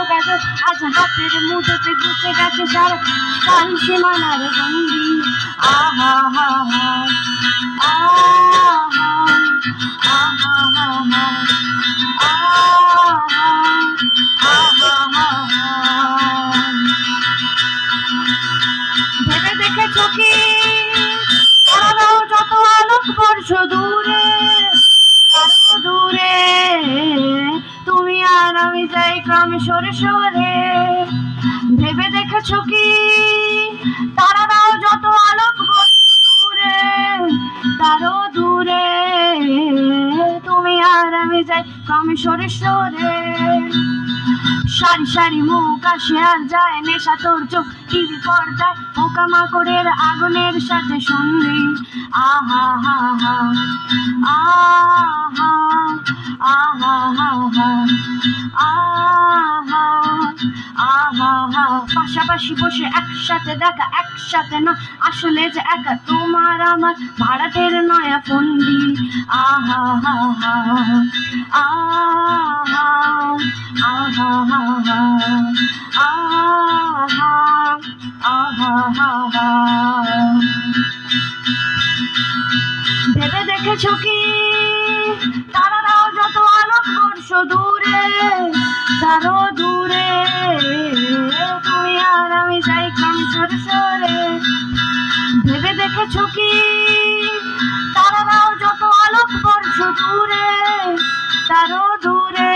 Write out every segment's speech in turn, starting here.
যোগাযোগ আজ হাতের মুঠোতে গুছে গেছে সারা কাল সীমানার গন্ডি। আহা হা হা আহা আহা হা হা ভেবে দেখেছো কি তারাও যত আলোক বর্ষ দূরে দূরে তুমি আর আমি যাই ক্রমে সরে সরে। ভেবে দেখেছো কি তারাও যত আলোক বর্ষ দূরে তারও দূরে তুমি আর আমি যাই ক্রমে সরে সরে। সারি সারি মুখ আসে আর যায় নেশা তোর চোখ টিভি পর্দায় পোকামাকড়ের আগুনের সাথে সন্ধি। আহা হা হা আহা আহা হা হা আহা আহা হা পাশাপাশি বসে একসাথে দেখা একসাথে না আসলে যে একা তোমার আমার ভাড়াটের নয়া ফন্দি। আহা হা হা আহা আহা হা হা আহা আহা হা হা। ভেবে দেখেছো কি তারাও যত আলোক বর্ষ দূরে তারও দূরে তুমি আর আমি যাই ক্রমে সরে সরে। ভেবে দেখেছো কি তারাও যত আলোক বর্ষ দূরে তারও দূরে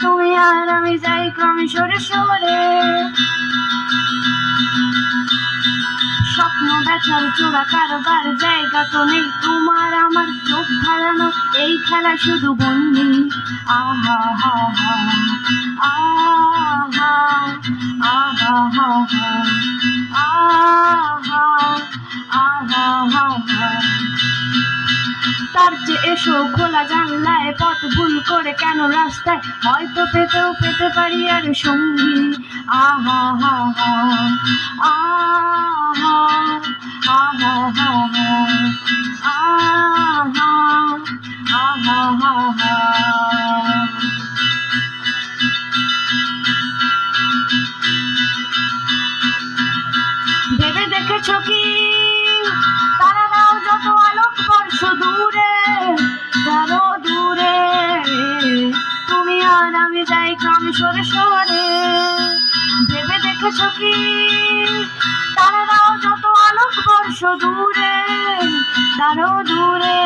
তুমি আর আমি যাই ক্রমে সরে সরে। স্বপ্ন বেচার চোরা কারবার জায়গা তো নেই তোমার আমার চোখ ধারানো এই খেলা শুধু বন্দি। আহা হা হা আহা আহা হা হা আহা আহা হা হা। তার চেয়ে এসো খোলা জানলায় পথ ভুল করে কেন রাস্তায় হয়তো পেতেও পেতে পারি আর সঙ্গী। আহা হা হা আহা আহা হা হা আহা আহা হা হা। ভেবে দেখেছো কি তারাও যত আলোক বর্ষ দূরে তারও দূরে তুমি আর আমি যাই ক্রমে সরে সরে। ভেবে দেখেছো কি তারাও যত আলোক বর্ষ দূরে তারও দূরে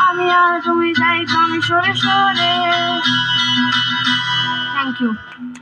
আমি আর তুমি যাই ক্রমে সরে সরে। Thank you.